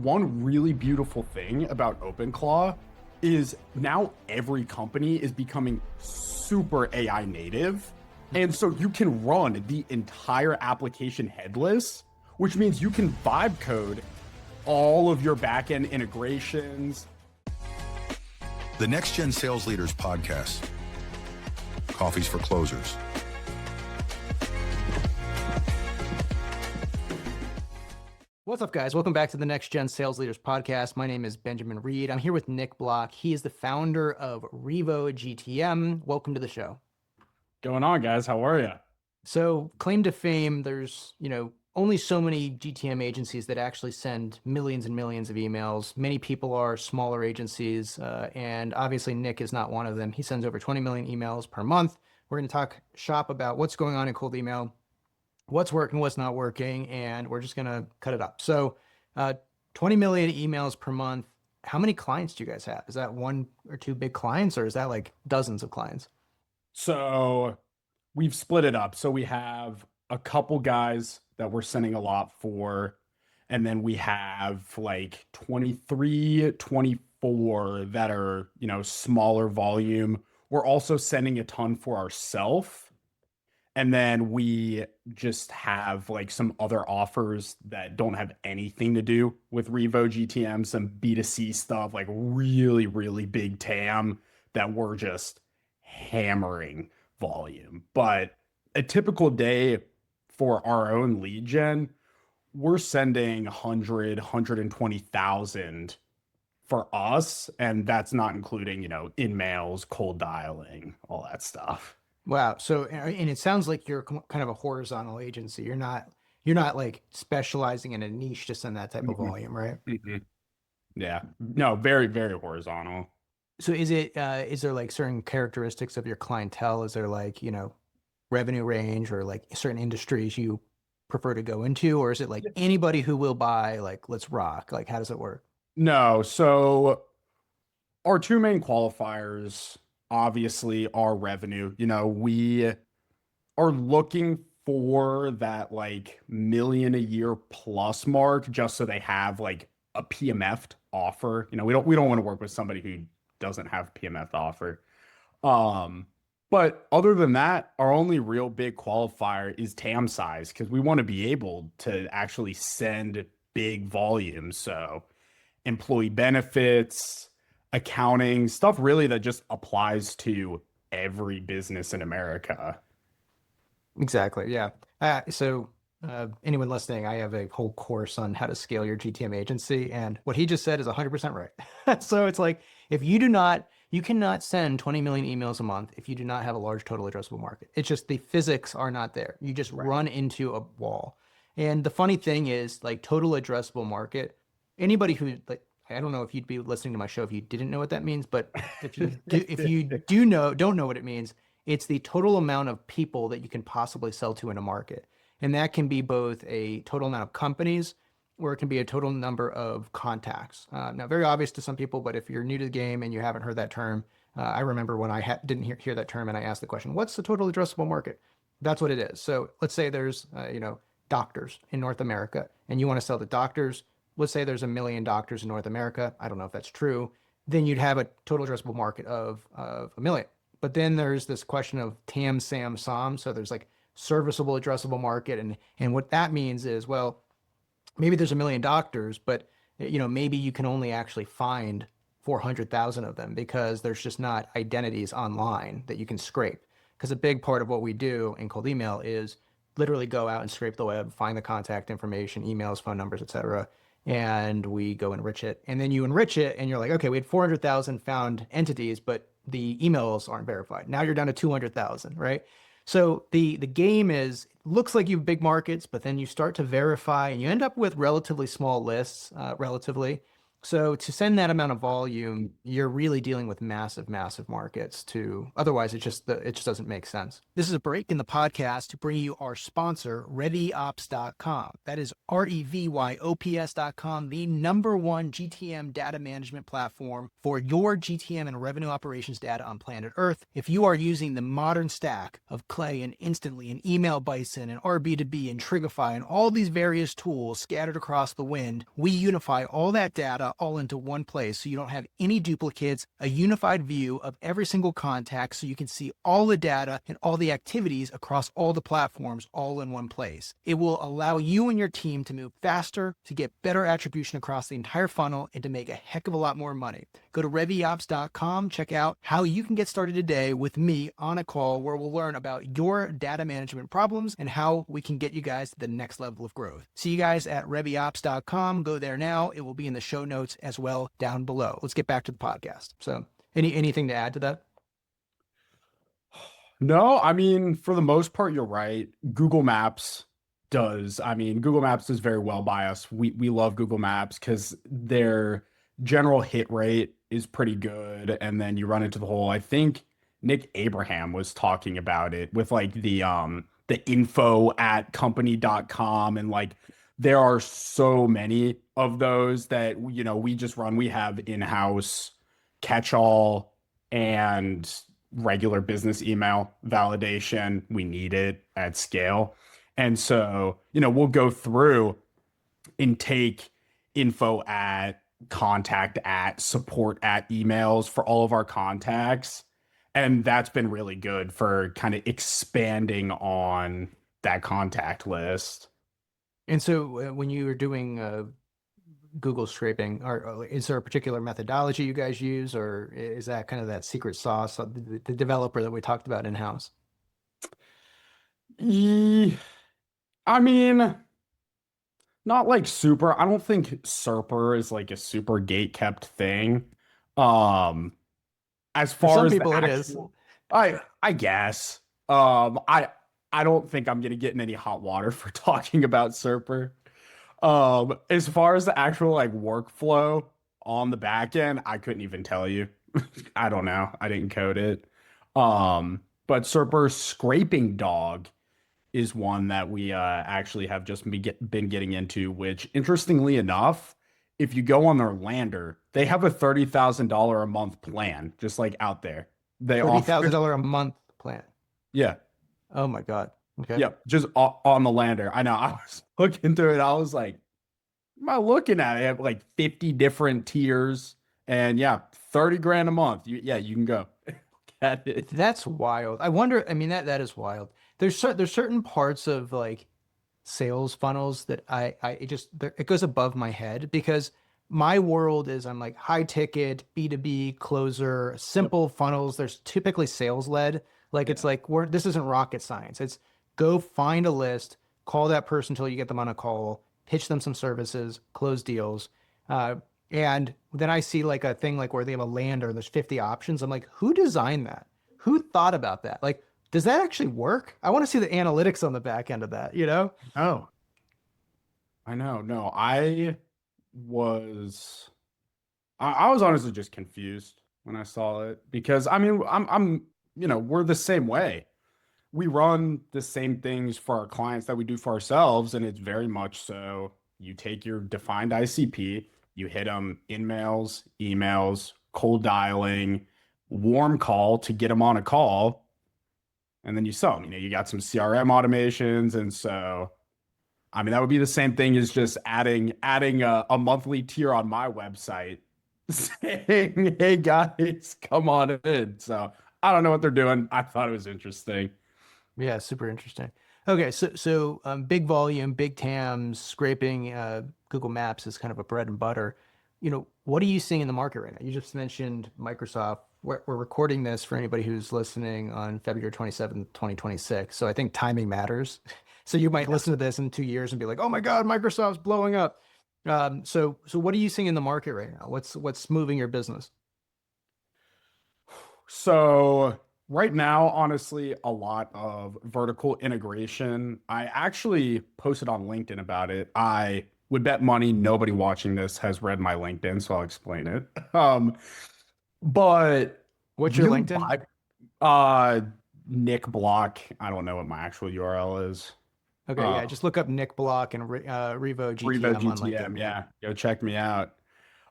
One really beautiful thing about OpenClaw is now every company is becoming super AI native. And so you can run the entire application headless, which means you can vibe code all of your backend integrations. The Next Gen Sales Leaders Podcast. Coffees for closers. What's up, guys? Welcome back to the Next Gen Sales Leaders Podcast. My name is Benjamin Reed. I'm here with Nick Block. He is the founder of RevoGTM. Welcome to the show. Going on, guys? How are you? So, claim to fame, there's, only so many GTM agencies that actually send millions and millions of emails. Many people are smaller agencies, and obviously Nick is not one of them. He sends over 20 million emails per month. We're going to talk shop about what's going on in cold email, what's working, what's not working, and we're just going to cut it up. So 20 million emails per month. How many clients do you guys have? Is that one or two big clients, or is that like dozens of clients? So we've split it up. So we have a couple guys that we're sending a lot for, and then we have like 23, 24 that are, smaller volume. We're also sending a ton for ourselves. And then we just have like some other offers that don't have anything to do with RevoGTM, some B2C stuff, like really, really big TAM that we're just hammering volume. But a typical day for our own lead gen, we're sending 120,000 for us. And that's not including, in-mails, cold dialing, all that stuff. Wow. So, and it sounds like you're kind of a horizontal agency. You're not like specializing in a niche to send that type of volume, right? Yeah. No, very, very horizontal. So is there like certain characteristics of your clientele? Is there like, revenue range or like certain industries you prefer to go into? Or is it like anybody who will buy, like, let's rock? Like, how does it work? No. So our two main qualifiers obviously are revenue. We are looking for that like million a year plus mark just so they have like a PMF offer. We don't want to work with somebody who doesn't have PMF offer. But other than that, our only real big qualifier is TAM size because we want to be able to actually send big volumes. So employee benefits, accounting, stuff really that just applies to every business in America. Exactly. Yeah. Anyone listening, I have a whole course on how to scale your GTM agency. And what he just said is 100% right. So it's like, if you cannot send 20 million emails a month if you do not have a large total addressable market. It's just the physics are not there. You just run into a wall. And the funny thing is, like, total addressable market, anybody who, like, I don't know if you'd be listening to my show if you didn't know what that means, but if you don't know what it means, it's the total amount of people that you can possibly sell to in a market. And that can be both a total amount of companies or it can be a total number of contacts. Now, very obvious to some people, but if you're new to the game and you haven't heard that term, I remember when I didn't hear that term and I asked the question, what's the total addressable market? That's what it is. So let's say there's, doctors in North America and you want to sell to doctors. Let's say there's 1 million doctors in North America. I don't know if that's true. Then you'd have a total addressable market of 1 million. But then there's this question of TAM, SAM, SOM. So there's like serviceable addressable market. And what that means is, well, maybe there's 1 million doctors, but maybe you can only actually find 400,000 of them because there's just not identities online that you can scrape. Because a big part of what we do in cold email is literally go out and scrape the web, find the contact information, emails, phone numbers, etc., and we go enrich it. And then you enrich it and you're like, okay, we had 400,000 found entities, but the emails aren't verified. Now you're down to 200,000, right? So the game looks like you have big markets, but then you start to verify and you end up with relatively small lists, relatively. So to send that amount of volume, you're really dealing with massive, massive markets to otherwise it just doesn't make sense. This is a break in the podcast to bring you our sponsor, RevoPs.com. That is RevoPs.com, the #1 GTM data management platform for your GTM and revenue operations data on planet Earth. If you are using the modern stack of Clay and Instantly and Email Bison and RB2B and Trigify and all these various tools scattered across the wind, we unify all that data all into one place so you don't have any duplicates, a unified view of every single contact so you can see all the data and all the activities across all the platforms all in one place. It will allow you and your team to move faster, to get better attribution across the entire funnel, and to make a heck of a lot more money. Go to RevoPs.com, check out how you can get started today with me on a call where we'll learn about your data management problems and how we can get you guys to the next level of growth. See you guys at RevoPs.com. Go there now. It will be in the show notes as well down below. Let's get back to the podcast. So anything to add to that? No, I mean, for the most part, you're right. Google Maps Google Maps does very well by us. We love Google Maps because their general hit rate is pretty good. And then you run into the whole, I think Nick Abraham was talking about it with like the info at company.com, and like there are so many of those that we just run. We have in-house catch-all and regular business email validation. We need it at scale. And so, we'll go through and take info at, contact at, support at emails for all of our contacts. And that's been really good for kind of expanding on that contact list. And so when you were doing Google scraping, or is there a particular methodology you guys use, or is that kind of that secret sauce of the developer that we talked about in-house? I mean, not like super. I don't think Serper is like a super gate kept thing. Um, as For far some as the people, it is. actual, I guess. I don't think I'm gonna get in any hot water for talking about Serper. As far as the actual like workflow on the back end, I couldn't even tell you. I don't know. I didn't code it. But Serper Scraping Dog is one that we actually have just been getting into, which interestingly enough, if you go on their lander, they have a $30,000 a month plan, just like out there. They offer, $30,000 a month plan. yeah, Oh my God. Okay. yeah, just on the lander. I know. I was looking through it. I was like, am I looking at it? I have like 50 different tiers, and yeah, 30 grand a month. You can go. At it. That's wild. I wonder, I mean, that is wild. There's certain parts of like sales funnels that it goes above my head because my world is I'm like high ticket, B2B, closer, Yep. simple funnels. There's typically sales led. Like it's Yeah. like this isn't rocket science. It's go find a list, call that person until you get them on a call, pitch them some services, close deals. Uh, and then I see like a thing like where they have a lander, there's 50 options. I'm like, who designed that? Who thought about that? Like, does that actually work? I want to see the analytics on the back end of that, you know? Oh, I know. No, was I was honestly just confused when I saw it because I mean we're the same way. We run the same things for our clients that we do for ourselves, and it's very much so you take your defined ICP, you hit them in mails, emails, cold dialing, warm call to get them on a call, and then you sell them. You got some CRM automations, and so I mean, that would be the same thing as just adding a monthly tier on my website saying, "Hey guys, come on in." So I don't know what they're doing. I thought it was interesting. Yeah, super interesting. Okay, so big volume, big TAMs, scraping Google Maps is kind of a bread and butter. What are you seeing in the market right now? You just mentioned Microsoft. We're recording this for anybody who's listening on February 27th, 2026. So I think timing matters. So you might listen to this in 2 years and be like, "Oh my God, Microsoft's blowing up." So what are you seeing in the market right now? What's moving your business? So right now, honestly, a lot of vertical integration. I actually posted on LinkedIn about it. I would bet money nobody watching this has read my LinkedIn, so I'll explain it. But What's your really LinkedIn? uh Nick Block, I don't know what my actual URL is. Okay, Uh yeah, just look up Nick Block and Revo Revo GTM on LinkedIn. GTM, Yeah. yeah. Go check me out.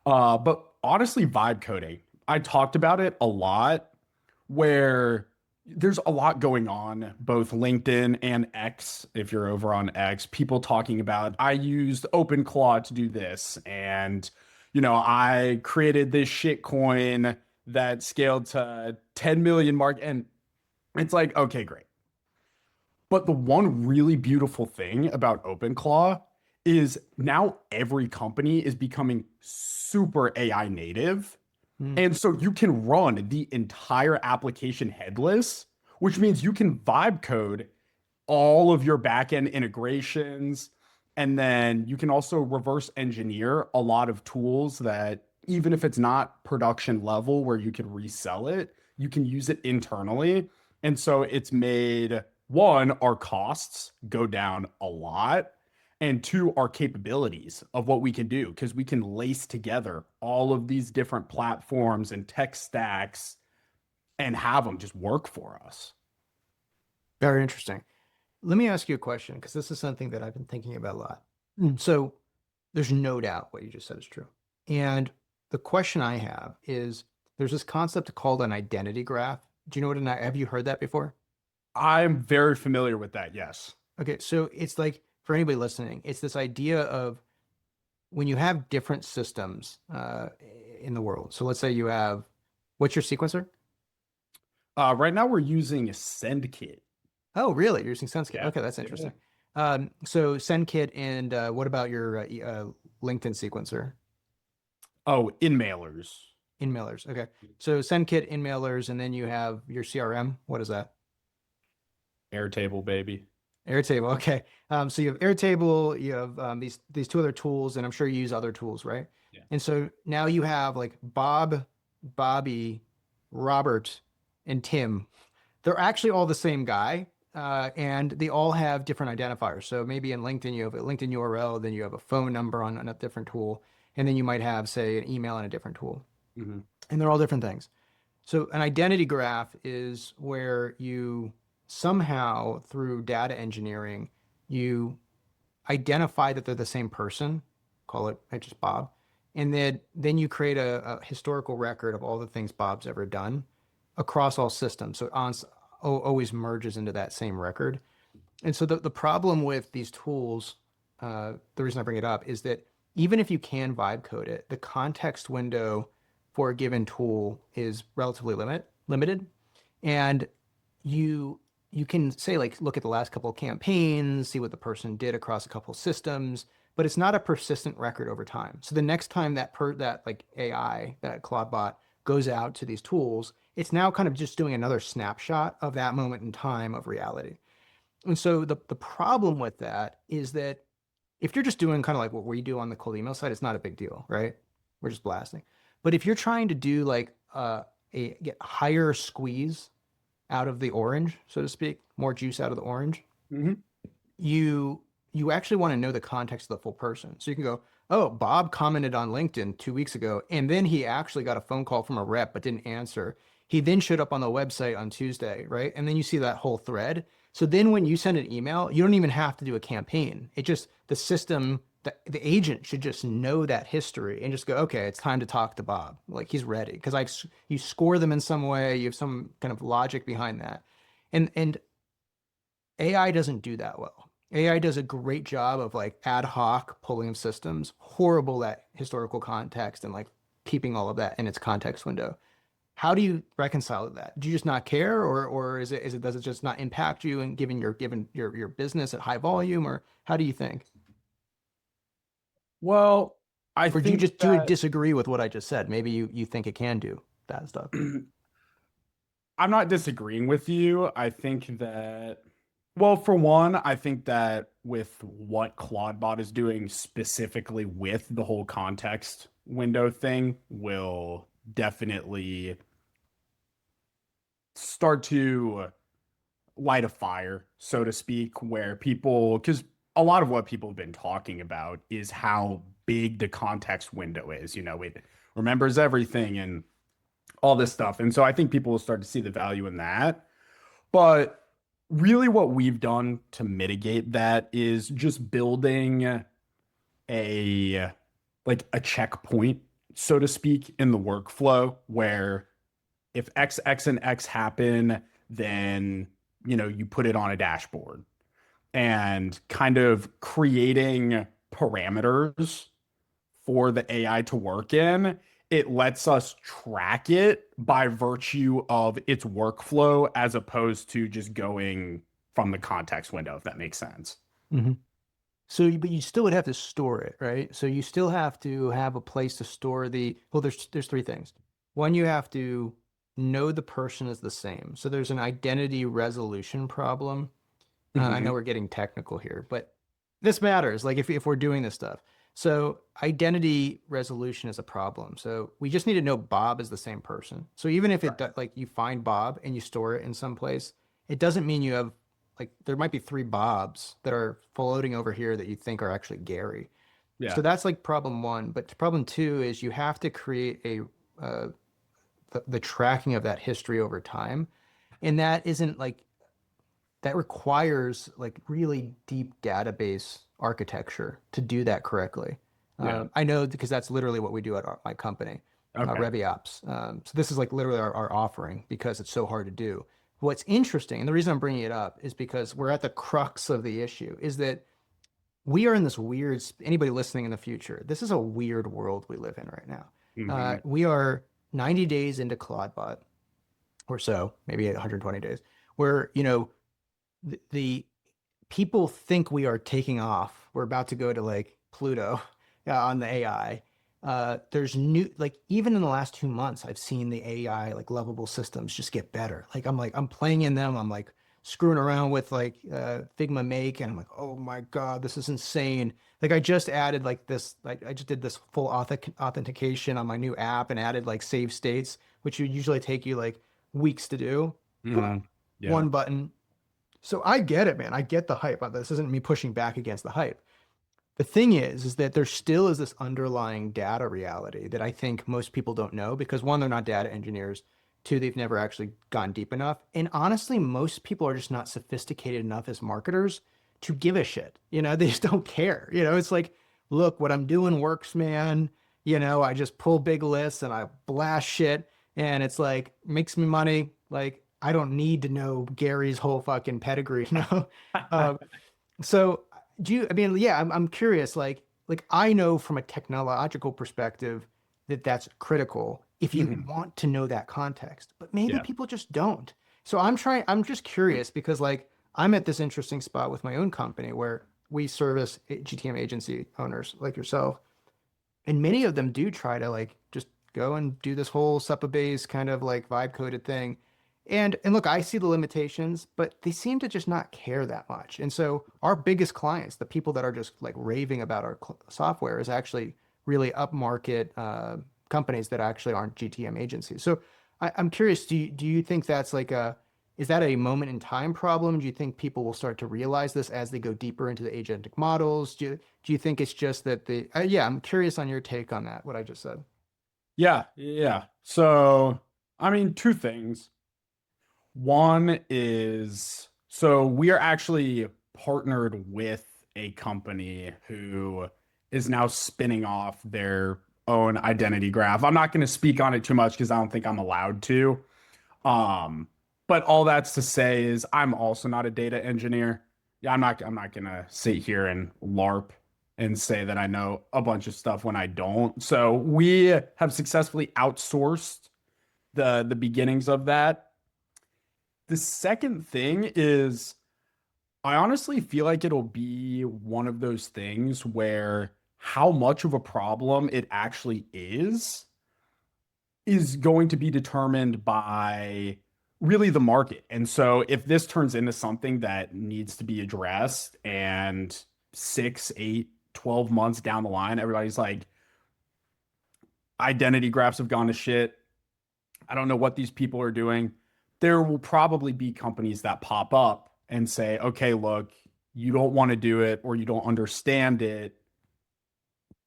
But honestly, vibe coding. I talked about it a lot where there's a lot going on, both LinkedIn and X. If you're over on X, people talking about I used OpenClaw to do this, and I created this shit coin that scaled to 10 million mark, and it's like, okay, great. But the one really beautiful thing about OpenClaw is now every company is becoming super AI native. Hmm. And so you can run the entire application headless, which means you can vibe code all of your backend integrations. And then you can also reverse engineer a lot of tools that, even if it's not production level where you can resell it, you can use it internally. And so it's made one, our costs go down a lot, and two, our capabilities of what we can do, because we can lace together all of these different platforms and tech stacks and have them just work for us. Very interesting. Let me ask you a question because this is something that I've been thinking about a lot. So there's no doubt what you just said is true. And the question I have is there's this concept called an identity graph. Do you know what have you heard that before? I'm very familiar with that, yes. Okay, so it's like for anybody listening, it's this idea of when you have different systems in the world. So let's say you have, what's your sequencer? Right now we're using SendKit. Oh, really? You're using SenseKit. Yeah. Okay, that's Yeah. interesting. So SendKit and what about your LinkedIn sequencer? Oh, in mailers. In mailers. Okay. So SendKit in mailers, and then you have your CRM. What is that? Airtable, baby. Airtable. Okay. So you have Airtable, you have these two other tools, and I'm sure you use other tools, right? Yeah. And so now you have like Bob, Bobby, Robert, and Tim. They're actually all the same guy, and they all have different identifiers. So maybe in LinkedIn you have a LinkedIn URL, then you have a phone number on a different tool, and then you might have, say, an email on a different tool, Hmm. and they're all different things. So an identity graph is where you somehow through data engineering, you identify that they're the same person, call it just Bob, and then you create a historical record of all the things Bob's ever done across all systems. So always merges into that same record. And so the problem with these tools, the reason I bring it up is that even if you can vibe code it, the context window for a given tool is relatively limited. And you you can say like look at the last couple of campaigns, see what the person did across a couple of systems, but it's not a persistent record over time. So the next time that like AI, that Claude bot goes out to these tools, it's now kind of just doing another snapshot of that moment in time of reality. And so the problem with that is that if you're just doing kind of like what we do on the cold email side, it's not a big deal, right? We're just blasting. But if you're trying to do like get higher squeeze out of the orange, so to speak, more juice out of the orange, Hmm. you you actually want to know the context of the full person. So you can go, oh, Bob commented on LinkedIn 2 weeks ago, and then he actually got a phone call from a rep but didn't answer. He then showed up on the website on Tuesday, right? And then you see that whole thread. So then when you send an email, you don't even have to do a campaign. It just the system, the agent should just know that history and just go, okay, it's time to talk to Bob. Like he's ready because you score them in some way. You have some kind of logic behind that, and AI doesn't do that well. AI does a great job of like ad hoc pulling of systems, horrible at historical context and like keeping all of that in its context window. How do you reconcile that? Do you just not care, or is it does it just not impact you and given your business at high volume, or how do you think? Well, I Or think do you that disagree with what I just said? Maybe you think it can do that stuff. I'm not disagreeing with you. I think that, well, for one, I think that with what Claudebot is doing specifically with the whole context window thing will definitely start to light a fire, so to speak, where people, because a lot of what people have been talking about is how big the context window is. It remembers everything and all this stuff. And so I think people will start to see the value in that. But really, what we've done to mitigate that is just building a a checkpoint, so to speak, in the workflow where if X and X happen, then you put it on a dashboard and kind of creating parameters for the AI to work in. It lets us track it by virtue of its workflow as opposed to just going from the context window, if that makes sense. Mm-hmm. So, but you still would have to store it, right? So you still have to have a place to store well, there's three things. One, you have to know the person is the same. So there's an identity resolution problem. I know we're getting technical here, but this matters. Like if we're doing this stuff. So identity resolution is a problem. So we just need to know Bob is the same person. So even if like you find Bob and you store it in some place, it doesn't mean you have like there might be three Bobs that are floating over here that you think are actually Gary. Yeah. So that's like problem one. But problem two is you have to create the tracking of that history over time. And that isn't like that requires like really deep database architecture to do that correctly. Yeah. I know because that's literally what we do at my company, Okay. RevOps. So this is like literally our offering because it's so hard to do. What's interesting, and the reason I'm bringing it up is because we're at the crux of the issue, is that we are in this weird, anybody listening in the future, this is a weird world we live in right now. We are 90 days into Claudebot or so, maybe 120 days, where, the people think we are taking off. We're about to go to like Pluto on the AI. There's new, like even in the last 2 months, I've seen the AI like lovable systems just get better. I'm playing in them. I'm like screwing around with like Figma Make, and I'm like, oh my God, this is insane. Like I just added like this, like I just did this full authentication on my new app and added like save states, which would usually take you like weeks to do. Yeah. One button. So I get it, man. I get the hype. This isn't me pushing back against the hype. The thing is that there still is this underlying data reality that I think most people don't know because one, they're not data engineers. Two, they've never actually gone deep enough. And honestly, most people are just not sophisticated enough as marketers to give a shit. They just don't care. It's like, look, what I'm doing works, man. I just pull big lists and I blast shit and it's like, makes me money. Like, I don't need to know Gary's whole fucking pedigree, So I'm curious, like I know from a technological perspective that that's critical if you want to know that context, but maybe people just don't. So I'm just curious because like I'm at this interesting spot with my own company where we service GTM agency owners like yourself. And many of them do try to like just go and do this whole SEPA based kind of like vibe coded thing. And look, I see the limitations, but they seem to just not care that much. And so our biggest clients, the people that are just like raving about our software, is actually really upmarket companies that actually aren't GTM agencies. So I'm curious, do you think that's like is that a moment in time problem? Do you think people will start to realize this as they go deeper into the agentic models? Do you think it's just that I'm curious on your take on that, what I just said. Yeah. So, I mean, two things. One is, so we are actually partnered with a company who is now spinning off their own identity graph. I'm not going to speak on it too much because I don't think I'm allowed to. But all that's to say is I'm also not a data engineer. Yeah, I'm not gonna sit here and LARP and say that I know a bunch of stuff when I don't. So we have successfully outsourced the beginnings of that. The second thing is I honestly feel like it'll be one of those things where how much of a problem it actually is going to be determined by really the market. And so if this turns into something that needs to be addressed and 6, 8, 12 months down the line, everybody's like, identity graphs have gone to shit. I don't know what these people are doing. There will probably be companies that pop up and say, okay, look, you don't want to do it or you don't understand it,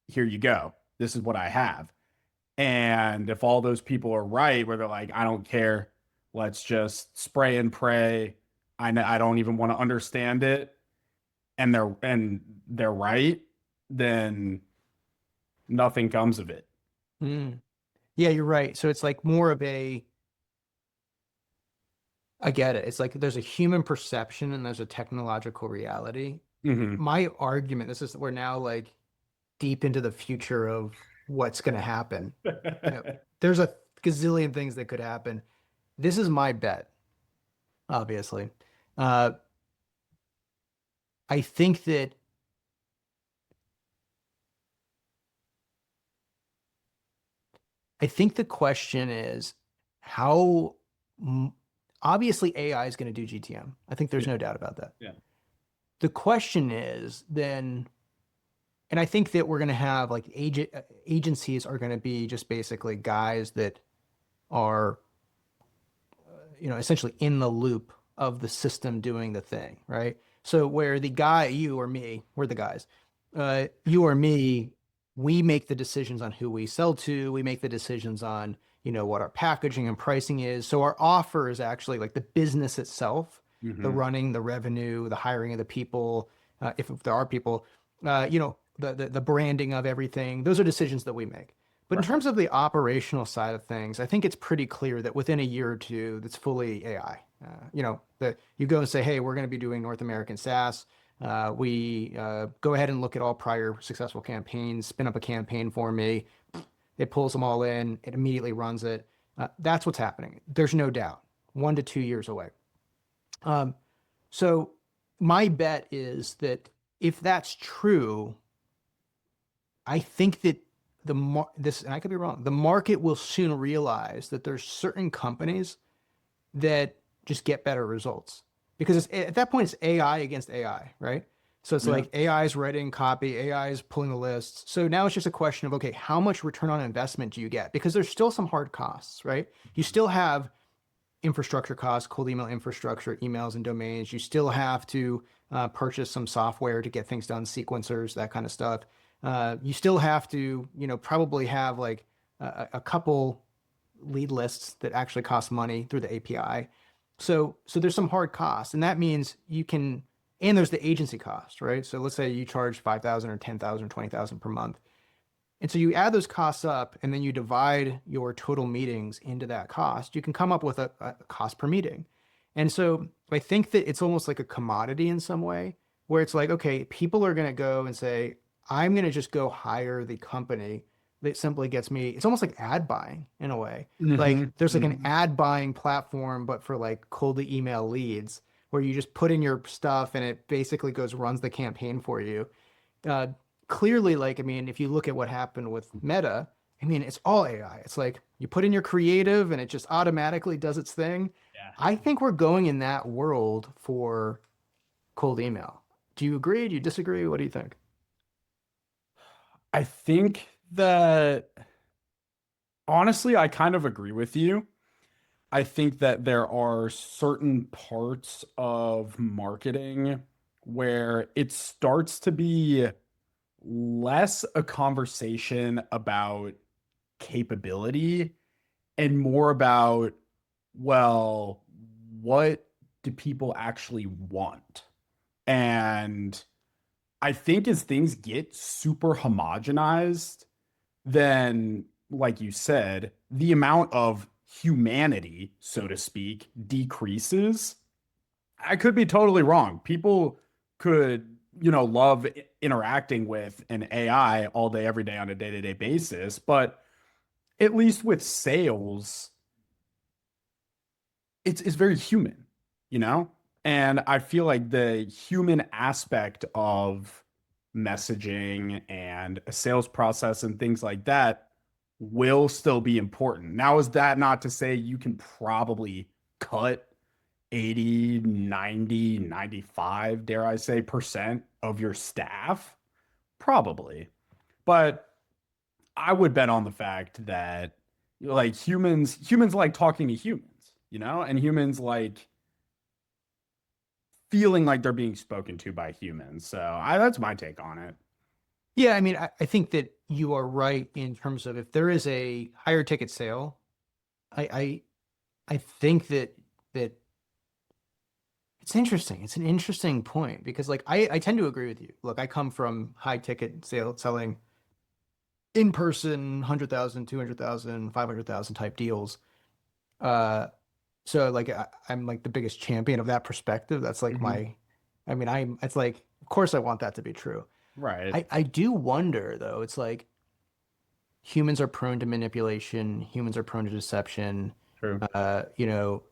here you go. This is what I have. And if all those people are right, where they're like, I don't care, let's just spray and pray. I don't even want to understand it, and they're right, then nothing comes of it. Mm. Yeah, you're right. So it's like more of a, I get it. It's like there's a human perception and there's a technological reality. Hmm. My argument, this is, we're now like deep into the future of what's going to happen. You know, there's a gazillion things that could happen. This is my bet, obviously. Uh, I think that I think the question is how m- obviously AI is going to do GTM. I think there's Yeah. no doubt about that. Yeah. The question is then, and I think that we're going to have like agencies are going to be just basically guys that are, essentially in the loop of the system doing the thing, right? So where the guy, you or me, we're the guys, you or me, we make the decisions on who we sell to. We make the decisions on, what our packaging and pricing is. So our offer is actually like the business itself, the Hmm. running, the revenue, the hiring of the people, if there are people, the branding of everything. Those are decisions that we make. But in Right. terms of the operational side of things, I think it's pretty clear that within a year or two, that's fully AI. That you go and say, hey, we're going to be doing North American SaaS. We go ahead and look at all prior successful campaigns, spin up a campaign for me. It pulls them all in. It immediately runs it. That's what's happening. There's no doubt. 1 to 2 years away. Um, so my bet is that if that's true, I think that this, and I could be wrong, the market will soon realize that there's certain companies that just get better results because at that point it's AI against AI, right? So it's Yeah. like AI is writing copy, AI is pulling the lists. So now it's just a question of, okay, how much return on investment do you get? Because there's still some hard costs, right? You still have infrastructure costs, cold email infrastructure, emails and domains. You still have to purchase some software to get things done, sequencers, that kind of stuff. You still have to, probably have like a couple lead lists that actually cost money through the API. So there's some hard costs, and that means you can, and there's the agency cost, right? So let's say you charge 5,000 or 10,000 or 20,000 per month. And so you add those costs up and then you divide your total meetings into that cost. You can come up with a cost per meeting. And so I think that it's almost like a commodity in some way where it's like, okay, people are going to go and say, I'm going to just go hire the company that simply gets me. It's almost like ad buying in a way. Hmm. Like there's like an Hmm. ad buying platform, but for like coldly email leads where you just put in your stuff and it basically runs the campaign for you. uh, Clearly, like, I mean, if you look at what happened with Meta, I mean, it's all AI. It's like you put in your creative and it just automatically does its thing. Yeah. I think we're going in that world for cold email. Do you agree? Do you disagree? What do you think? I think that honestly, I kind of agree with you. I think that there are certain parts of marketing where it starts to be less a conversation about capability and more about, well, what do people actually want? And I think as things get super homogenized, then, like you said, the amount of humanity, so to speak, decreases. I could be totally wrong. People could, love interacting with an AI all day, every day on a day-to-day basis, but at least with sales, it's very human, you know? And I feel like the human aspect of messaging and a sales process and things like that will still be important. Now, is that not to say you can probably cut 80, 90, 95, dare I say, percent of your staff? Probably. But I would bet on the fact that like humans like talking to humans, and humans like feeling like they're being spoken to by humans. So that's my take on it. Yeah, I mean, I think that you are right in terms of if there is a higher ticket sale, I I think that it's interesting. It's an interesting point because like I tend to agree with you. Look, I come from high ticket selling in person 100,000, 200,000, 500,000 type deals. Uh so like I'm like the biggest champion of that perspective. That's like Hmm. I mean, it's like of course I want that to be true. Right. I do wonder though. It's like humans are prone to manipulation, humans are prone to deception. True. You know,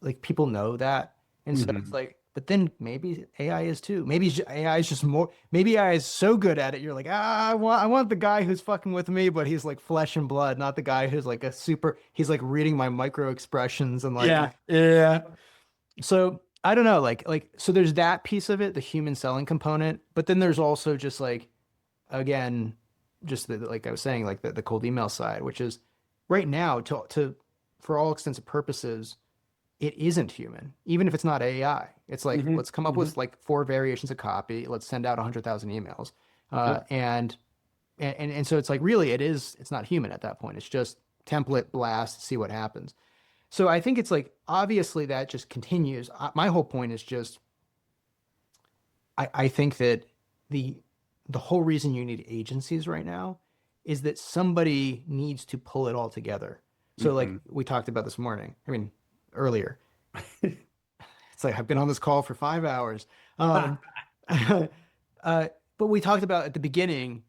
like people know that. And so it's Hmm. like, but then maybe AI is too. Maybe AI is just more, maybe AI is so good at it. You're like, I want the guy who's fucking with me, but he's like flesh and blood, not the guy who's like he's like reading my micro expressions and like, Yeah. Yeah. so I don't know, so there's that piece of it, the human selling component, but then there's also just like, again, just like I was saying, like the cold email side, which is right now for all extents and purposes, it isn't human, even if it's not AI. It's like, Hmm. let's come up Hmm. with like 4 variations of copy. Let's send out 100,000 emails. Uh, Yep. and, and so it's like, really, it's not human at that point. It's just template blast, see what happens. So I think it's like, obviously that just continues. My whole point is just, I think that the, the whole reason you need agencies right now is that somebody needs to pull it all together. So like Hmm. we talked about this morning, I mean, earlier, it's like I've been on this call for 5 hours. Um, uh, but we talked about at the beginning,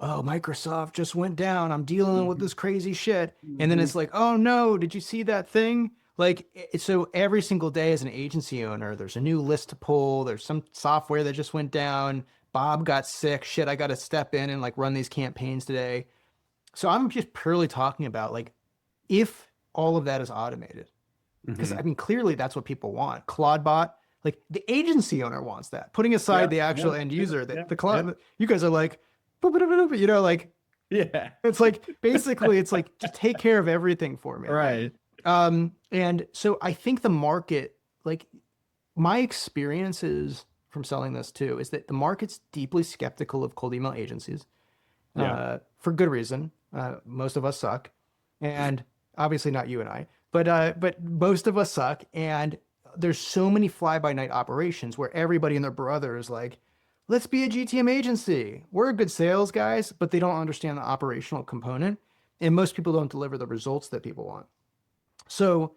oh, Microsoft just went down. I'm dealing with this crazy shit. And then Hmm. it's like, oh no, did you see that thing? Like, so every single day as an agency owner, there's a new list to pull. There's some software that just went down. Bob got sick. Shit, I got to step in and like run these campaigns today. So I'm just purely talking about like if all of that is automated, because I Hmm. mean, clearly that's what people want. Claudebot, like the agency owner wants that. Putting aside Yeah. the Yeah. actual end Yeah. user, Yeah. the Yeah. Claude, you guys are like, boop, boop, boop, boop, like Yeah. it's like basically it's like just take care of everything for me. Right. And so I think the market, like my experiences from selling this too, is that the market's deeply skeptical of cold email agencies, Yeah. for good reason. Most of us suck, and obviously not you and I, but most of us suck. And there's so many fly by night operations where everybody and their brother is like, let's be a GTM agency. We're good sales guys, but they don't understand the operational component, and most people don't deliver the results that people want. So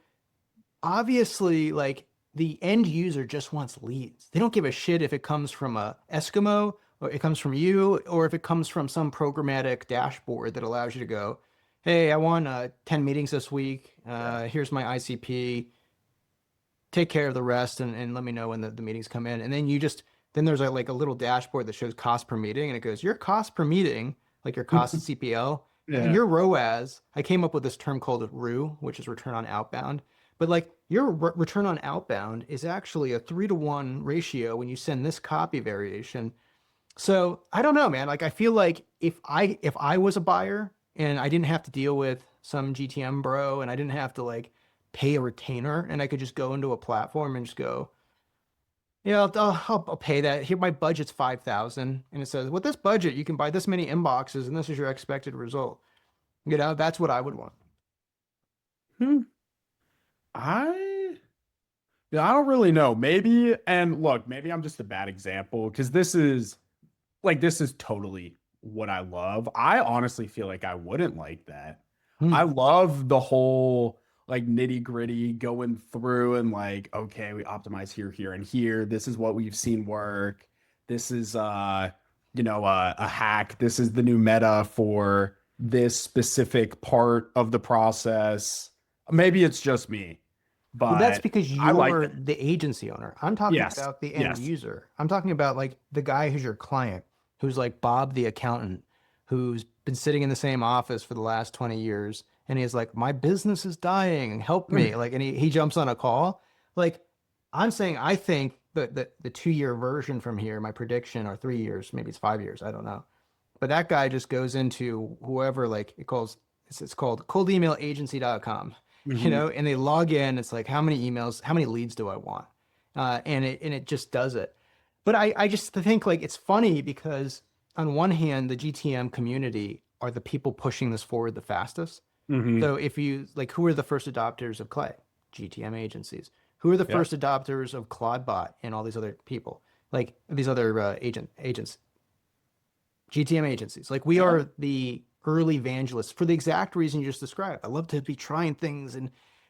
obviously, like the end user just wants leads. They don't give a shit if it comes from a Eskimo or it comes from you or if it comes from some programmatic dashboard that allows you to go, hey, I won 10 meetings this week. Yeah. Here's my ICP. Take care of the rest and let me know when the meetings come in. And then then there's like a little dashboard that shows cost per meeting and it goes, your cost per meeting, like your cost CPL and Yeah. your ROAS. I came up with this term called RU, which is return on outbound. But like your return on outbound is actually a 3-to-1 ratio when you send this copy variation. So I don't know, man. Like I feel like if I was a buyer and I didn't have to deal with some GTM bro and I didn't have to like pay a retainer and I could just go into a platform and just go, yeah, I'll pay that. Here, my budget's 5,000, and it says with this budget you can buy this many inboxes and this is your expected result. You know, that's what I would want. Hmm. I Yeah, I don't really know. Maybe, and look, maybe I'm just a bad example because this is totally what I love. I honestly feel like I wouldn't like that. I Hmm. love the whole like nitty gritty going through and like, okay, we optimize here, here, and here. This is what we've seen work. This is a hack. This is the new meta for this specific part of the process. Maybe it's just me, Well, that's but because I like you're that. the agency owner. I'm talking Yes. about the end Yes. user. I'm talking about like the guy who's your client, who's like Bob the accountant, who's been sitting in the same office for the last 20 years. And he's like, my business is dying. Help me. Like, and he jumps on a call. Like, I'm saying, I think that the 2 year version from here, my prediction, or 3 years, maybe it's 5 years, I don't know. But that guy just goes into whoever, like, it's called coldemailagency.com, Mhm. and they log in. It's like, how many emails, how many leads do I want? and it just does it. But I just think like it's funny because on one hand, the GTM community are the people pushing this forward the fastest. Hmm. So if you like, who are the first adopters of Clay? GTM agencies. Who are the Yeah. first adopters of Claudebot and all these other people? Like these other agents, GTM agencies. Like we Yeah. are the early evangelists for the exact reason you just described. I love to be trying things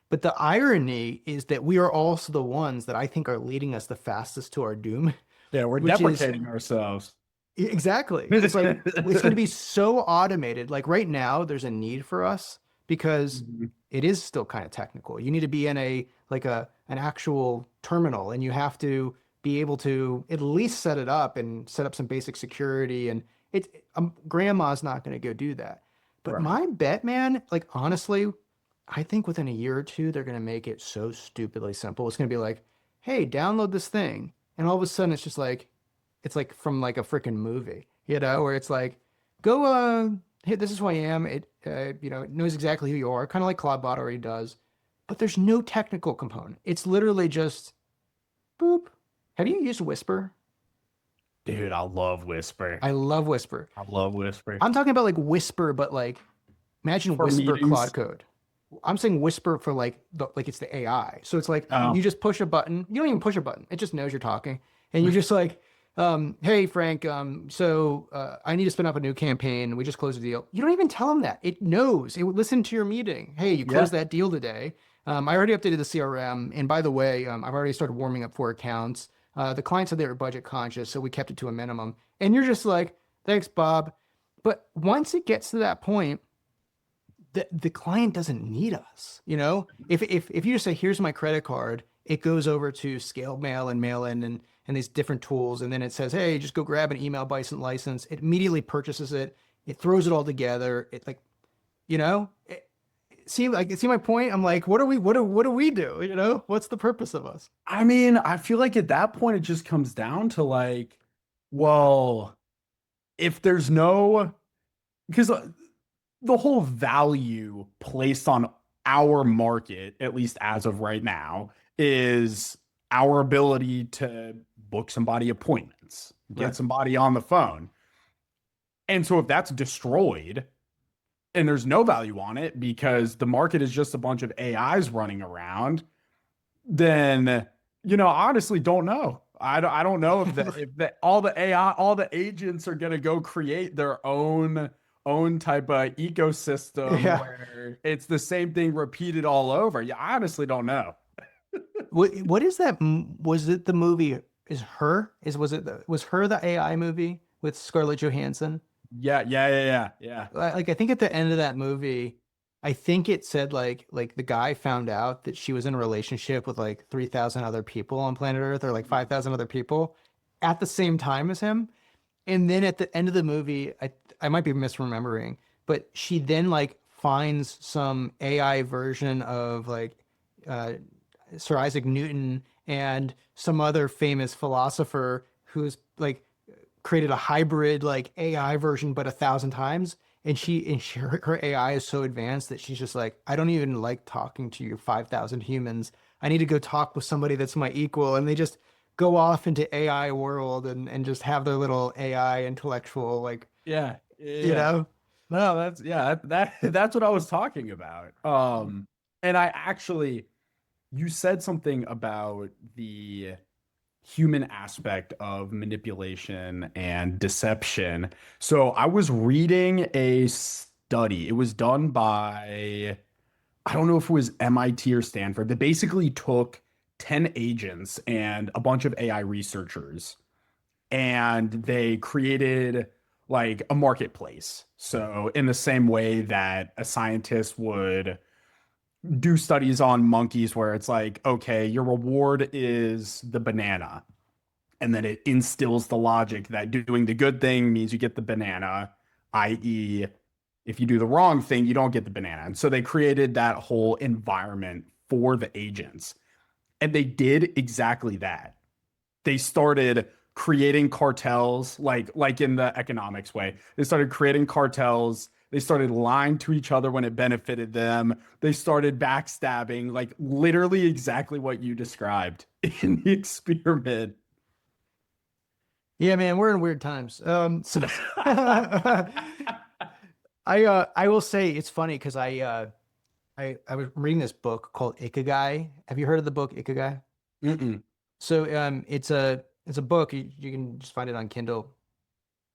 but the irony is that we are also the ones that I think are leading us the fastest to our doom, Yeah, we're which is deprecating ourselves. exactly. It's like it's going to be so automated. Like right now, there's a need for us because Mhm. it is still kind of technical. You need to be in a like a an actual terminal, and you have to be able to at least set it up and set up some basic security. And grandma's not going to go do that. But Right. my bet, man, like honestly, I think within a year or two, they're going to make it so stupidly simple. It's going to be like, hey, download this thing, and all of a sudden, it's like from like a freaking movie, where it's like, go, hey, this is who I am. It knows exactly who you are, kind of like Claudebot already does, but there's no technical component. It's literally just boop. Have you used Whisper? Dude, I love Whisper. I love Whisper. I love Whisper. I'm talking about like Whisper, but like imagine For Whisper Claude meetings. code. I'm saying Whisper for like it's the AI. So it's like you Oh, just push a button. You don't even push a button. It just knows you're talking, and you're just like, "Hey Frank, I need to spin up a new campaign. We just closed a deal." You don't even tell them that. It knows. It would listen to your meeting. Hey, you yeah. closed that deal today. I already updated the CRM, and by the way, I've already started warming up 4 accounts. The client said they were budget conscious, so we kept it to a minimum. And you're just like, "Thanks, Bob." But once it gets to that point the client doesn't need us. If you just say, here's my credit card, it goes over to scale mail and mail in and these different tools. And then it says, hey, just go grab an email Bison license. It immediately purchases it. It throws it all together. It like, see my point? I'm like, what do we do? What's the purpose of us? I mean, I feel like at that point it just comes down to like, well, if there's no, because the whole value placed on our market, at least as of right now, is our ability to book somebody appointments, get Right. somebody on the phone. And so if that's destroyed and there's no value on it because the market is just a bunch of AIs running around, then I honestly don't know. I don't know if all the AI, all the agents are gonna go create their own type of ecosystem Yeah. where it's the same thing repeated all over. Yeah, I honestly don't know. What is that? Was it the movie? Was her the AI movie with Scarlett Johansson? Yeah, yeah, yeah, yeah, yeah. Like I think at the end of that movie, I think it said like the guy found out that she was in a relationship with like 3,000 other people on planet Earth or like 5,000 other people at the same time as him. And then at the end of the movie, I might be misremembering, but she then like finds some AI version of like uh Sir Isaac Newton and some other famous philosopher who's like created a hybrid like AI version, but 1,000 times. Her AI is so advanced that she's just like, I don't even like talking to you 5,000 humans. I need to go talk with somebody that's my equal. And they just go off into AI world and just have their little AI intellectual, like, Yeah, yeah, you yeah. know? No, that's yeah, that's what I was talking about. And I actually you said something about the human aspect of manipulation and deception. So I was reading a study. It was done by, I don't know if it was MIT or Stanford. They basically took 10 agents and a bunch of AI researchers and they created like a marketplace. So in the same way that a scientist would do studies on monkeys where it's like, okay, your reward is the banana. And then it instills the logic that doing the good thing means you get the banana, i.e., if you do the wrong thing, you don't get the banana. And so they created that whole environment for the agents. And they did exactly that. They started creating cartels like in the economics way. They started creating cartels They started lying to each other when it benefited them. They started backstabbing, like literally exactly what you described in the experiment. Yeah, man, we're in weird times. So I will say it's funny because I was reading this book called Ikigai. Have you heard of the book Ikigai? Mm-mm. So it's a book you can just find it on Kindle,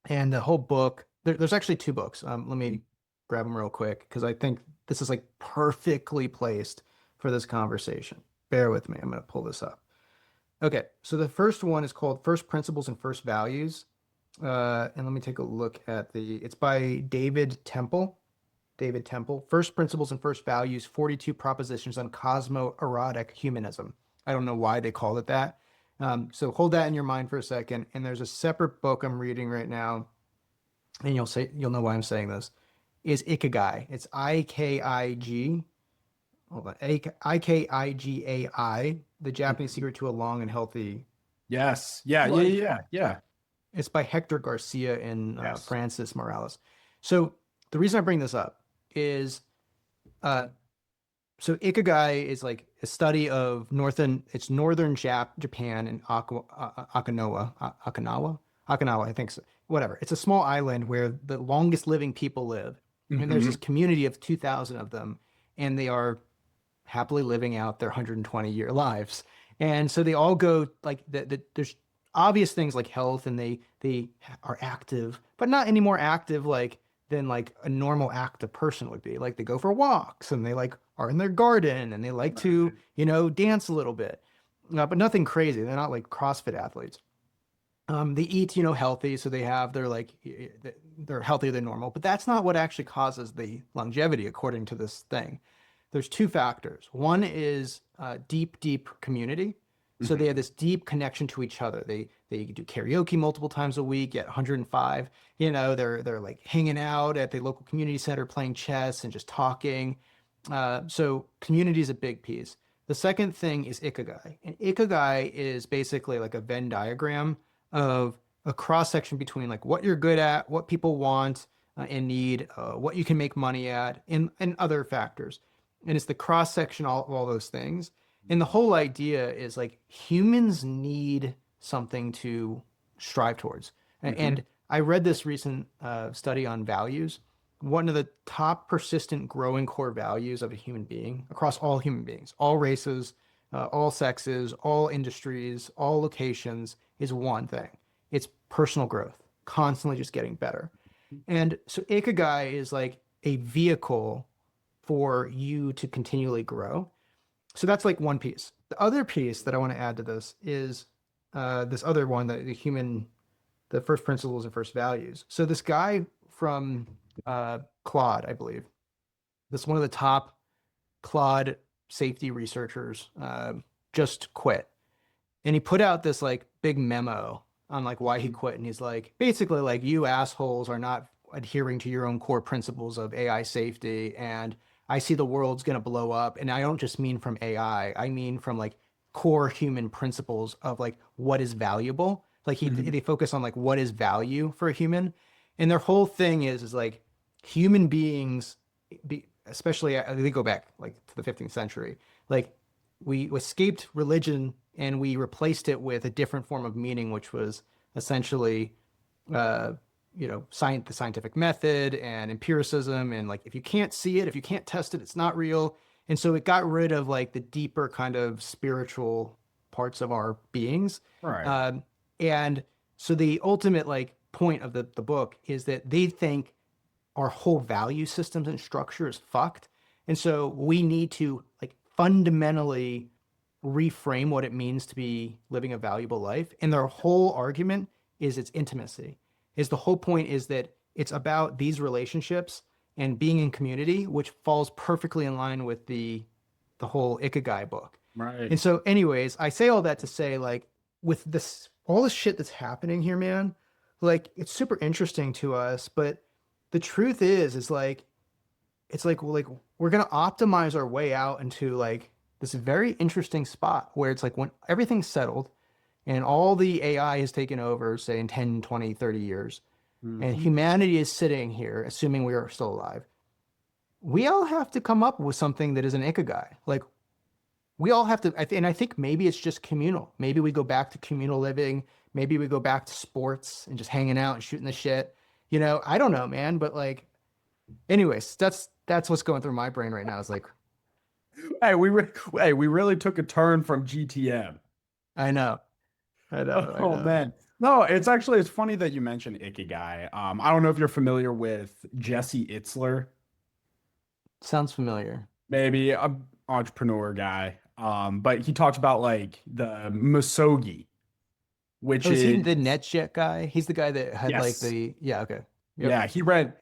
and the whole book there's actually two books. Let me grab them real quick because I think this is like perfectly placed for this conversation. Bear with me. I'm going to pull this up. Okay, so the first one is called First Principles and First Values. And let me take a look at it's by David Temple. David Temple, First Principles and First Values, 42 Propositions on Cosmo-Erotic Humanism. I don't know why they called it that. So hold that in your mind for a second. And there's a separate book I'm reading right now, and you'll know why I'm saying this, is Ikigai. It's I-K-I-G. Hold on. I-K-I-G-A-I, The Japanese Secret to a Long and Healthy Yes. Yeah. Yeah. Life. Yeah. Yeah. It's by Hector Garcia and Yes. Francis Morales. So the reason I bring this up is, so Ikigai is like a study of northern Japan and Okinawa, I think so. Whatever. It's a small island where the longest living people live. And there's this community of 2,000 of them, and they are happily living out their 120-year lives. And so they all go like there's obvious things like health, and they are active, but not any more active than like a normal active person would be. Like they go for walks, and they like are in their garden, and they like to, dance a little bit, but nothing crazy. They're not like CrossFit athletes. They eat, healthy, so they're healthier than normal, but that's not what actually causes the longevity, according to this thing. There's two factors. One is deep community. So they have this deep connection to each other. They do karaoke multiple times a week at 105. They're like hanging out at the local community center, playing chess and just talking. So community is a big piece. The second thing is Ikigai. And Ikigai is basically like a Venn diagram of a cross section between like what you're good at, what people want and need, what you can make money at, and other factors. And it's the cross section of all those things. And the whole idea is like humans need something to strive towards. And I read this recent study on values. One of the top persistent growing core values of a human being across all human beings, all races, all sexes, all industries, all locations, is one thing. It's personal growth, constantly just getting better. And so Ikigai is like a vehicle for you to continually grow. So that's like one piece. The other piece that I want to add to this is this other one, the first principles and first values. So this guy from Claude, I believe, this one of the top Claude safety researchers, just quit. And he put out this like big memo on like why he quit. And he's like, basically like, you assholes are not adhering to your own core principles of AI safety, and I see the world's going to blow up. And I don't just mean from AI. I mean from like core human principles of like what is valuable. Like they focus on like what is value for a human. And their whole thing is like human beings, especially they go back like to the 15th century, like we escaped religion and we replaced it with a different form of meaning, which was essentially, the scientific method and empiricism. And like, if you can't see it, if you can't test it, it's not real. And so it got rid of like the deeper kind of spiritual parts of our beings. Right. And so the ultimate like point of the book is that they think our whole value systems and structure is fucked. And so we need to like fundamentally reframe what it means to be living a valuable life. And their whole argument is it's intimacy. Is the whole point is that it's about these relationships and being in community, which falls perfectly in line with the whole Ikigai book. Right. And so anyways, I say all that to say like with this, all this shit that's happening here, man, like it's super interesting to us, but the truth is like, it's like we're going to optimize our way out into like this very interesting spot where it's like when everything's settled and all the AI has taken over, say in 10, 20, 30 years, and Mhm. humanity is sitting here, assuming we are still alive. We all have to come up with something that is an Ikigai. Like we all have to, and I think maybe it's just communal. Maybe we go back to communal living. Maybe we go back to sports and just hanging out and shooting the shit. I don't know, man. But like, anyways, that's what's going through my brain right now. Is like, Hey, we really took a turn from GTM. I know, I know, I Oh know. man. No, it's funny that you mentioned Ikigai. I don't know if you're familiar with Jesse Itzler, Sounds familiar. maybe a entrepreneur guy. But he talks about like the Misogi, which Oh, is he is the NetJet guy? He's the guy that had like yes. the, yeah, okay. Yep. Yeah,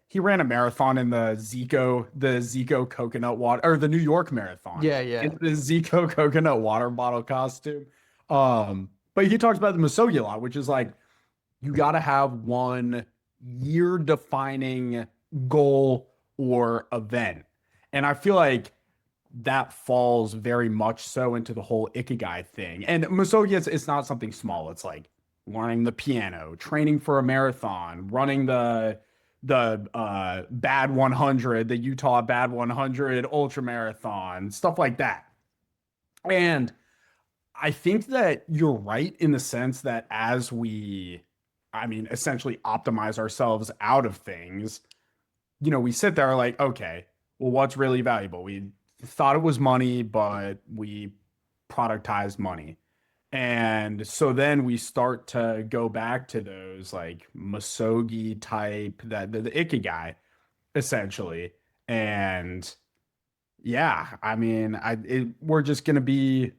he ran a marathon in the Zico coconut water or the New York marathon Yeah, in yeah. the Zico coconut water bottle costume. But he talks about the Misogi a lot, which is like you got to have one year defining goal or event. And I feel like that falls very much so into the whole Ikigai thing. And Misogi, it's not something small. It's like learning the piano, training for a marathon, running the Bad 100, the Utah Bad 100 ultra marathon, stuff like that. And I think that you're right in the sense that as essentially optimize ourselves out of things, we sit there like, okay, well, what's really valuable? We thought it was money, but we productized money. And so then we start to go back to those like Masogi type, that the Ikigai essentially. And yeah, we're just going to be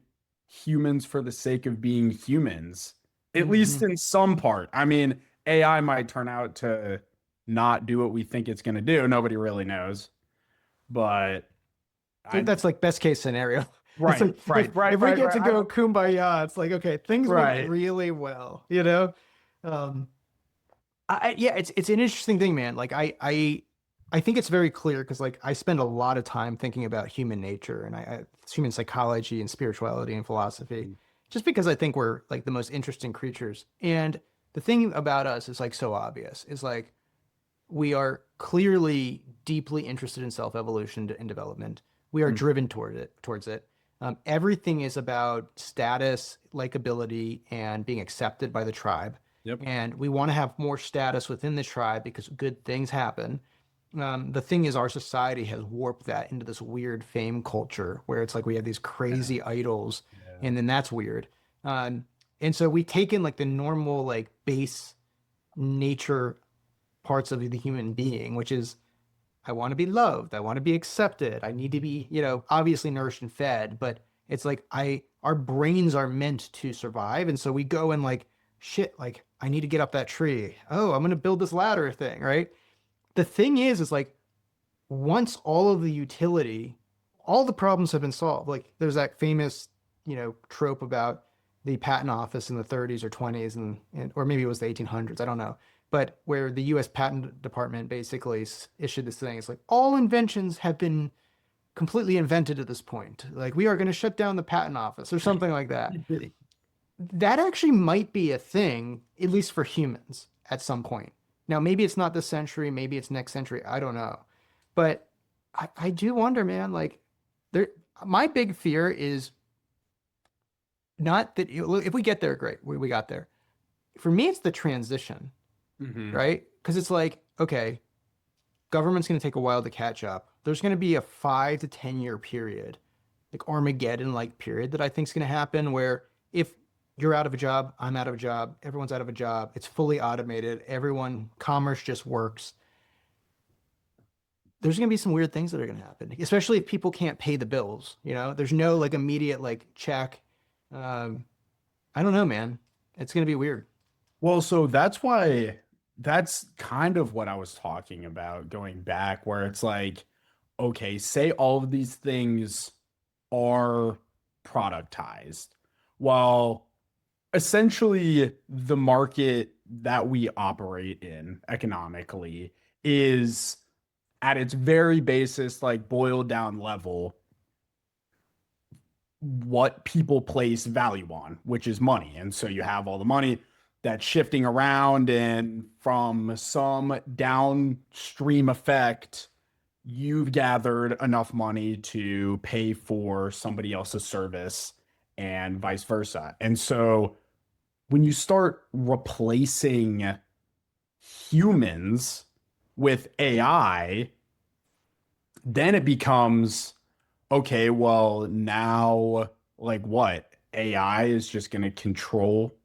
humans for the sake of being humans, at Hmm. least in some part. AI might turn out to not do what we think it's going to do. Nobody really knows, but I, That's like best case scenario. It's right, like right, if right, we right, get right, to go kumbaya, it's like okay, things went right. really well. Um, yeah, it's an interesting thing, man. Like I think it's very clear because like I spend a lot of time thinking about human nature and it's human psychology and spirituality and philosophy, just because I think we're like the most interesting creatures. And the thing about us is like so obvious is like we are clearly deeply interested in self-evolution and development. We are Mm, driven towards it. Everything is about status, likability, and being accepted by the tribe. yep. And we want to have more status within the tribe because good things happen. The thing is, our society has warped that into this weird fame culture where it's like we have these Yeah. crazy idols, Yeah. and then that's weird. Um, and so we take in like the normal, like base nature parts of the human being, which is I want to be loved, I want to be accepted, I need to be, obviously nourished and fed, but it's like our brains are meant to survive, and so we go and like shit, like I need to get up that tree. Oh, I'm gonna build this ladder thing, right? The thing is like once all of the utility, all the problems have been solved. Like there's that famous, trope about the patent office in the 30s or 20s and or maybe it was the 1800s, I don't know. But where the US Patent Department basically issued this thing. It's like all inventions have been completely invented at this point. Like we are going to shut down the patent office or something like that. That actually might be a thing, at least for humans at some point. Now, maybe it's not this century, maybe it's next century. I don't know. But I do wonder, man, like there, my big fear is not that if we get there, great, we got there. For me, it's the transition, Hmm. right? Because it's like, okay, government's going to take a while to catch up. There's going to be a 5 to 10 year period, like Armageddon like period that I think is going to happen where if you're out of a job, I'm out of a job, everyone's out of a job, it's fully automated, commerce just works. There's going to be some weird things that are going to happen, especially if people can't pay the bills. There's no like immediate like check. Um, I don't know, man. It's going to be weird. Well, so that's kind of what I was talking about going back, where it's like, okay, say all of these things are productized. Well, essentially, the market that we operate in economically is at its very basis, like boiled down level, what people place value on, which is money. And so you have all the money, that's shifting around, and from some downstream effect, you've gathered enough money to pay for somebody else's service and vice versa. And so when you start replacing humans with AI, then it becomes okay, well, now, like, what? AI is just going to control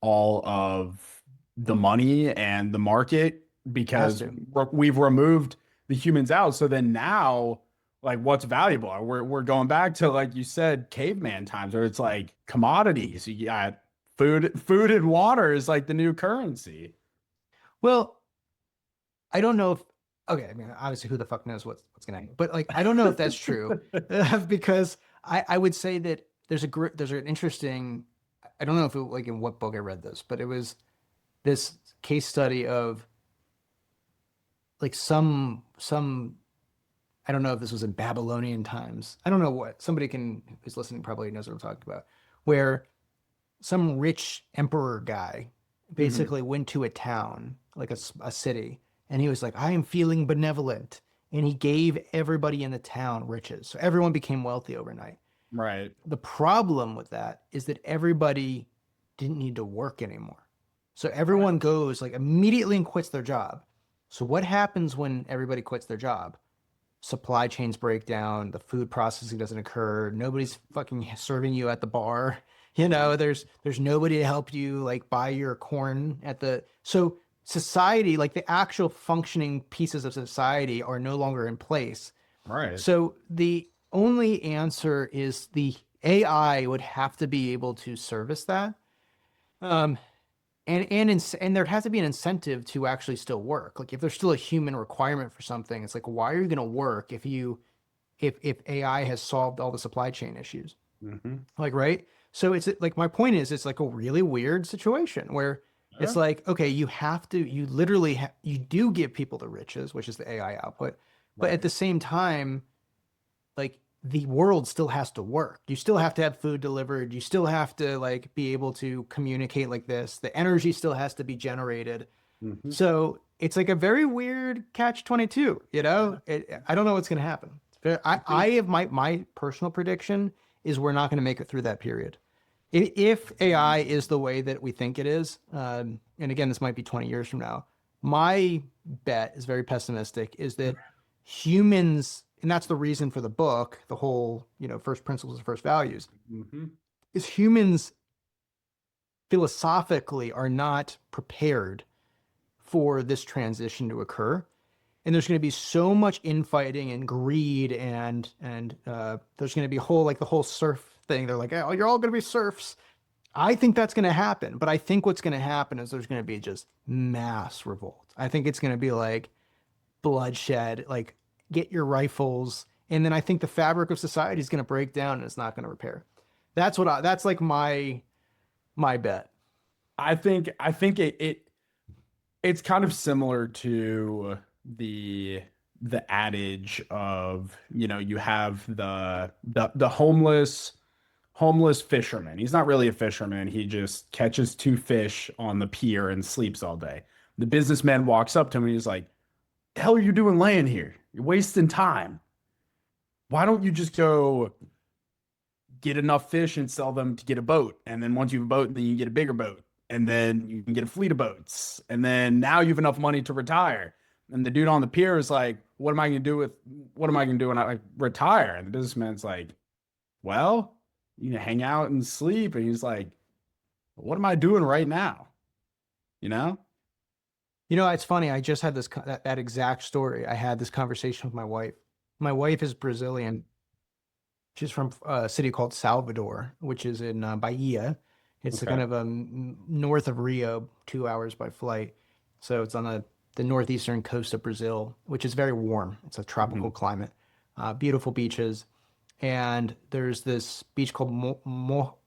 all of the money and the market Has because to. we've removed the humans out. So then now, like, what's valuable? We're going back to, like you said, caveman times, where it's like commodities. You got food and water is like the new currency. Well, I don't know if okay, I mean, obviously who the fuck knows what's gonna happen. But like I don't know if that's true. Because I would say that there's an interesting I don't know if it like in what book I read this, but it was this case study of like some I don't know if this was in Babylonian times. I don't know what. Somebody can who's listening probably knows what I'm talking about. Where some rich emperor guy Mhm. basically went to a town, like a city, and he was like, I am feeling benevolent. And he gave everybody in the town riches. So everyone became wealthy overnight. Right. The problem with that is that everybody didn't need to work anymore. So Right. everyone goes like immediately and quits their job. So what happens when everybody quits their job? Supply chains break down, the food processing doesn't occur, nobody's fucking serving you at the bar. There's nobody to help you like buy your corn at the so society, like the actual functioning pieces of society are no longer in place. Right. So the only answer is the AI would have to be able to service that. Um, and there has to be an incentive to actually still work. Like if there's still a human requirement for something, it's like why are you going to work if AI has solved all the supply chain issues? Hmm. Like right? So it's like my point is it's like a really weird situation where it's Yeah. like okay, you literally you do give people the riches, which is the AI output, but at Right. the same time like the world still has to work. You still have to have food delivered. You still have to like be able to communicate like this. The energy still has to be generated. Hmm. So it's like a very weird catch 22, you know? Yeah. I don't know what's going to happen. I think I have my personal prediction is we're not going to make it through that period. If AI is the way that we think it is, and again, this might be 20 years from now, my bet is very pessimistic, is that humans, and that's the reason for the book, the whole, first principles and first values, hmm is humans philosophically are not prepared for this transition to occur. And there's going to be so much infighting and greed and there's going to be the whole serf thing. They're like, oh, you're all going to be serfs. I think that's going to happen, but I think what's going to happen is there's going to be just mass revolt. I think it's going to be like bloodshed, like get your rifles, and then I think the fabric of society is going to break down and it's not going to repair. That's like my bet. I think it's kind of similar to the the adage of, you have the homeless fisherman. He's not really a fisherman. He just catches two fish on the pier and sleeps all day. The businessman walks up to him and he's like, "The hell are you doing laying here? You're wasting time. Why don't you just go get enough fish and sell them to get a boat? And then once you have a boat, then you get a bigger boat. And then you can get a fleet of boats. And then now you have enough money to retire." And the dude on the pier is like, what am I gonna do when I retire? And the businessman's like, well, you can hang out and sleep. And he's like, what am I doing right now? You know? It's funny. I just had that exact story. I had this conversation with my wife. My wife is Brazilian. She's from a city called Salvador, which is in Bahia. It's a Okay. kind of north of Rio, 2 hours by flight. So it's on the northeastern coast of Brazil, which is very warm. It's a tropical Mhm. climate, beautiful beaches. And there's this beach called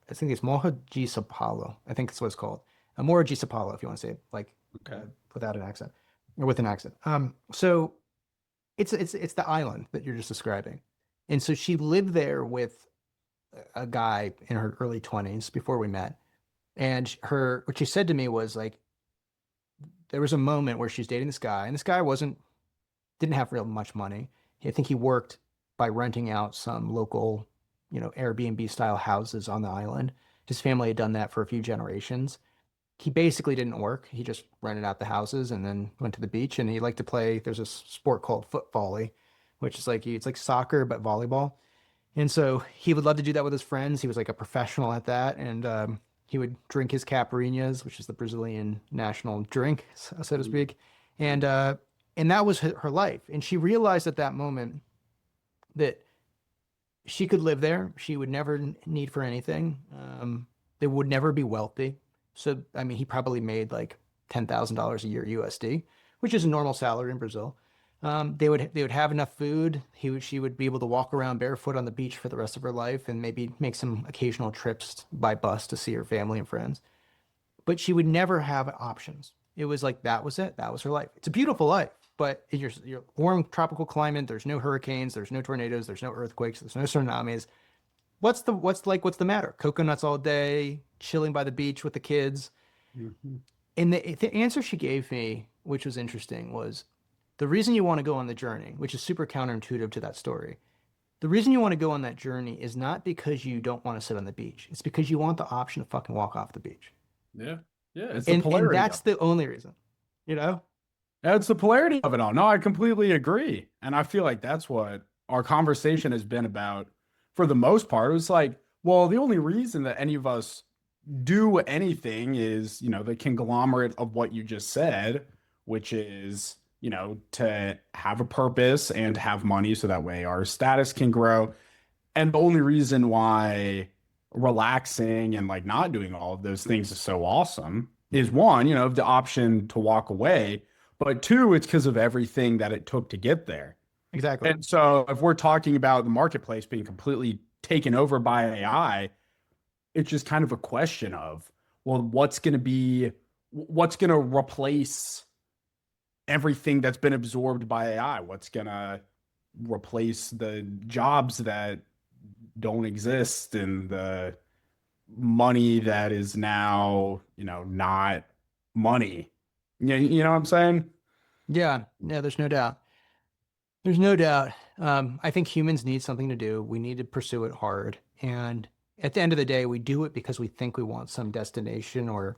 I think it's Morro de Sao Paulo. I think that's what it's called. Morro de Sao Paulo, if you want to say it like Okay. without an accent or with an accent. So it's the island that you're just describing. And so she lived there with a guy in her early 20s before we met. And what she said to me was like, there was a moment where she's dating this guy, and this guy didn't have real much money. I think he worked by renting out some local, Airbnb style houses on the island. His family had done that for a few generations. He basically didn't work. He just rented out the houses and then went to the beach. And he liked to play. There's a sport called foot volley, which is like it's like soccer but volleyball. And so he would love to do that with his friends. He was like a professional at that, and he would drink his caipirinhas, which is the Brazilian national drink, so to speak. And that was her life. And she realized at that moment that she could live there. She would never need for anything. They would never be wealthy. So, I mean, he probably made like $10,000 a year USD, which is a normal salary in Brazil. They would have enough food. She would be able to walk around barefoot on the beach for the rest of her life and maybe make some occasional trips by bus to see her family and friends. But she would never have options. It was like that was it. That was her life. It's a beautiful life, but in your warm tropical climate, there's no hurricanes, there's no tornadoes, there's no earthquakes, there's no tsunamis. What's the matter? Coconuts all day, chilling by the beach with the kids. Mhm. And the answer she gave me, which was interesting, was the reason you want to go on the journey, which is super counterintuitive to that story. The reason you want to go on that journey is not because you don't want to sit on the beach. It's because you want the option to fucking walk off the beach. Yeah. Yeah. It's the And polarity that's of it. the only reason, you know? It's the polarity of it all. No, I completely agree. And I feel like that's what our conversation has been about for the most part. It was like, well, the only reason that any of us do anything is, the conglomerate of what you just said, which is, to have a purpose and have money so that way our status can grow. And the only reason why relaxing and like not doing all of those things is so awesome is one, the option to walk away, but two, it's because of everything that it took to get there. Exactly. And so if we're talking about the marketplace being completely taken over by AI, it's just kind of a question of, well, what's going to replace everything that's been absorbed by AI? What's going to replace the jobs that don't exist and the money that is now, not money? You know what I'm saying? Yeah, there's no doubt. There's no doubt. I think humans need something to do. We need to pursue it hard. And at the end of the day, we do it because we think we want some destination or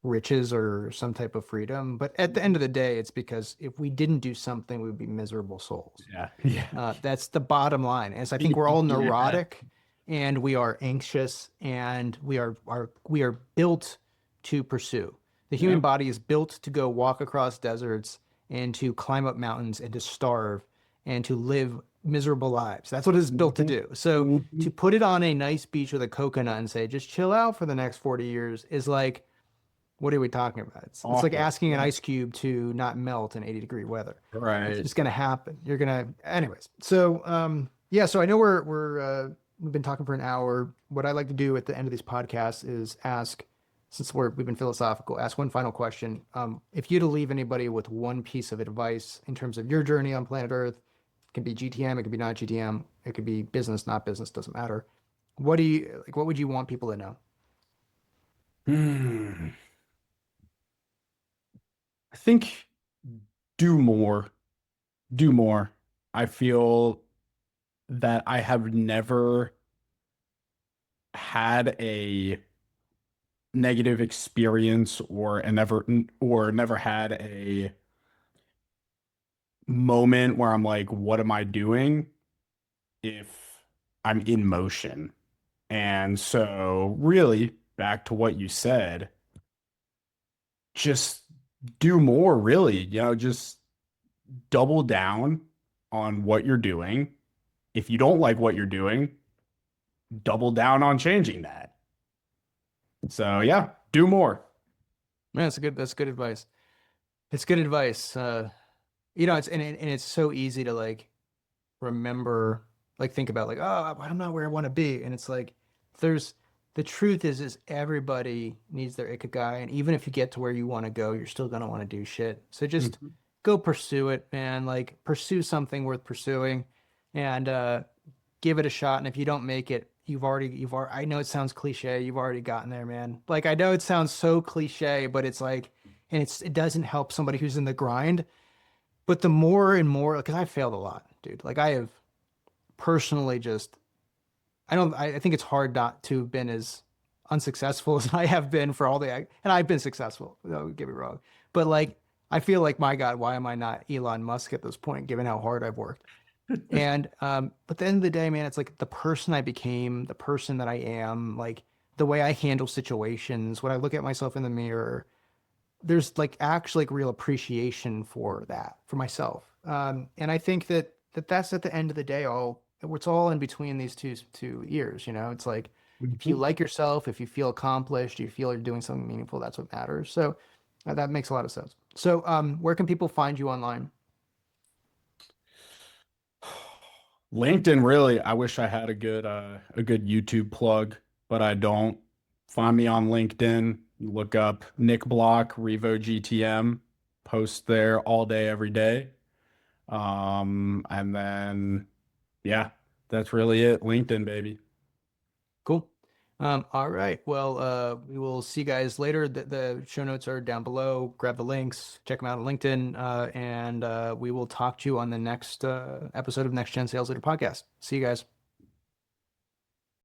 riches or some type of freedom. But at the end of the day, it's because if we didn't do something, we would be miserable souls. Yeah. Yeah. That's the bottom line. As I think we're all Yeah. neurotic and we are anxious and we are built to pursue. The human Yeah. body is built to go walk across deserts and to climb up mountains and to starve and to live miserable lives. That's what it's built to do. So Mhm. to put it on a nice beach with a coconut and say, just chill out for the next 40 years is like, what are we talking about? It's like Awful. asking an Yeah. ice cube to not melt in 80-degree weather. It's Right. just going to happen. You're going to, anyways. So, yeah, so I know we've been talking for an hour. What I like to do at the end of these podcasts is ask, since we've been philosophical, ask one final question. If you had to leave anybody with one piece of advice in terms of your journey on planet Earth, it can be GTM, it could be not GTM, it could be business, not business, doesn't matter. What would you want people to know? Hmm. I think do more. Do more. I feel that I have never had a negative experience or never had a moment where I'm like, what am I doing if I'm in motion? And so really back to what you said, just do more really, just double down on what you're doing. If you don't like what you're doing, double down on changing that. So yeah, do more. Man, that's good advice. It's good advice. It's so easy to like remember, like think about like, oh, I'm not where I want to be. And it's like there's the truth is everybody needs their Ikigai. And even if you get to where you want to go, you're still gonna want to do shit. So just Mhm. go pursue it, man. Like pursue something worth pursuing and give it a shot. And if you don't make it, I know it sounds cliche. You've already gotten there, man. Like, I know it sounds so cliche, but it's like, and it doesn't help somebody who's in the grind. But the more and more, because I failed a lot, dude. Like, I have personally just, I think it's hard not to have been as unsuccessful as I have been for all and I've been successful, don't get me wrong. But like, I feel like, my God, why am I not Elon Musk at this point, given how hard I've worked? And but at the end of the day, man, it's like the person I became, the person that I am, like the way I handle situations, when I look at myself in the mirror, there's like actually like real appreciation for that, for myself. And I think that's at the end of the day, it's all in between these two years, you know. It's like if you Mhm. like yourself, if you feel accomplished, you feel you're doing something meaningful, that's what matters. So that makes a lot of sense. So where can people find you online? LinkedIn, really. I wish I had a good YouTube plug, but I don't. Find me on LinkedIn. You look up Nick Block, RevoGTM, post there all day, every day. And then yeah, that's really it. LinkedIn, baby. Cool. All right. Well, we will see you guys later. The show notes are down below. Grab the links, check them out on LinkedIn, and we will talk to you on the next episode of Next Gen Sales Leader Podcast. See you guys.